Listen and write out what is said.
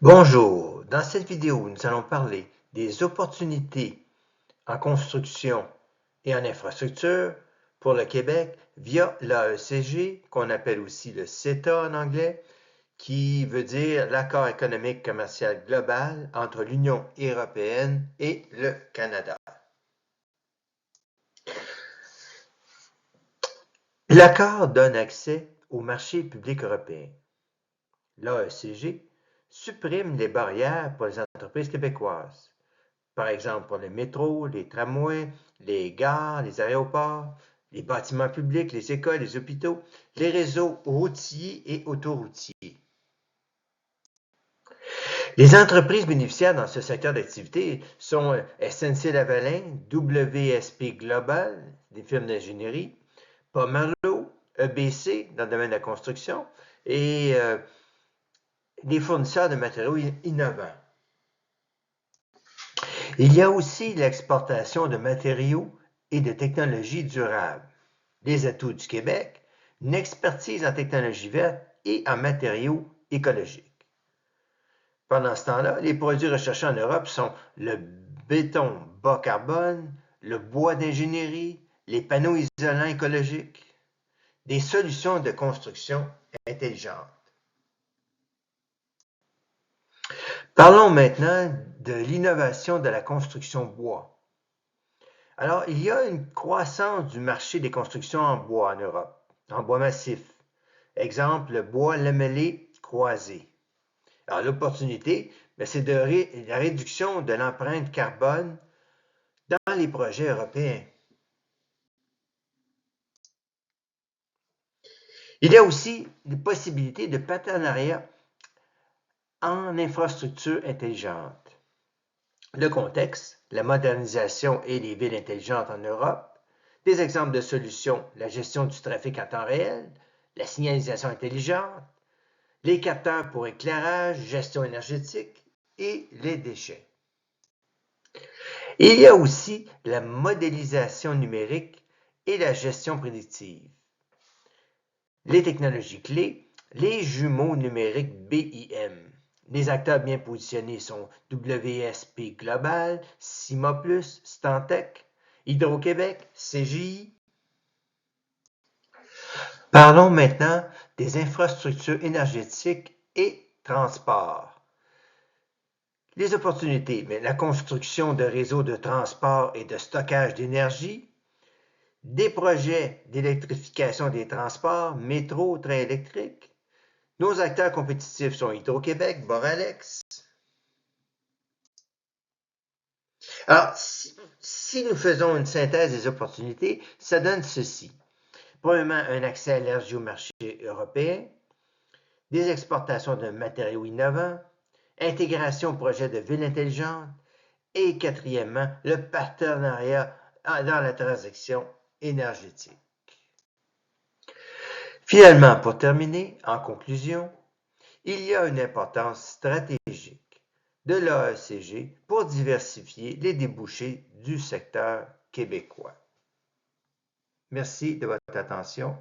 Bonjour, dans cette vidéo, nous allons parler des opportunités en construction et en infrastructure pour le Québec via l'AECG, qu'on appelle aussi le CETA en anglais, qui veut dire l'accord économique commercial global entre l'Union européenne et le Canada. L'accord donne accès au marché public européen. L'AECG supprime les barrières pour les entreprises québécoises. Par exemple, pour le métro, les tramways, les gares, les aéroports, les bâtiments publics, les écoles, les hôpitaux, les réseaux routiers et autoroutiers. Les entreprises bénéficiaires dans ce secteur d'activité sont SNC-Lavalin, WSP Global, des firmes d'ingénierie, Pomerleau, EBC dans le domaine de la construction et des fournisseurs de matériaux innovants. Il y a aussi l'exportation de matériaux et de technologies durables. Les atouts du Québec, une expertise en technologie verte et en matériaux écologiques. Pendant ce temps-là, les produits recherchés en Europe sont le béton bas carbone, le bois d'ingénierie, les panneaux isolants écologiques, des solutions de construction intelligentes. Parlons maintenant de l'innovation de la construction bois. Alors, il y a une croissance du marché des constructions en bois en Europe, en bois massif. Exemple, le bois lamellé croisé. Alors, l'opportunité, c'est la réduction de l'empreinte carbone dans les projets européens. Il y a aussi des possibilités de partenariat en infrastructures intelligentes. Le contexte, la modernisation et les villes intelligentes en Europe, des exemples de solutions, la gestion du trafic en temps réel, la signalisation intelligente, les capteurs pour éclairage, gestion énergétique et les déchets. Il y a aussi la modélisation numérique et la gestion prédictive. Les technologies clés, les jumeaux numériques BIM. Les acteurs bien positionnés sont WSP Global, Cima+, Stantec, Hydro-Québec, CGI. Parlons maintenant des infrastructures énergétiques et transports. Les opportunités, la construction de réseaux de transport et de stockage d'énergie, des projets d'électrification des transports, métro, train électrique. Nos acteurs compétitifs sont Hydro-Québec, Boralex. Alors, si nous faisons une synthèse des opportunités, ça donne ceci. Premièrement, un accès à l'énergie au marché européen, des exportations de matériaux innovants, intégration au projet de ville intelligente, et quatrièmement, le partenariat dans la transition énergétique. Finalement, pour terminer, en conclusion, il y a une importance stratégique de l'AECG pour diversifier les débouchés du secteur québécois. Merci de votre attention.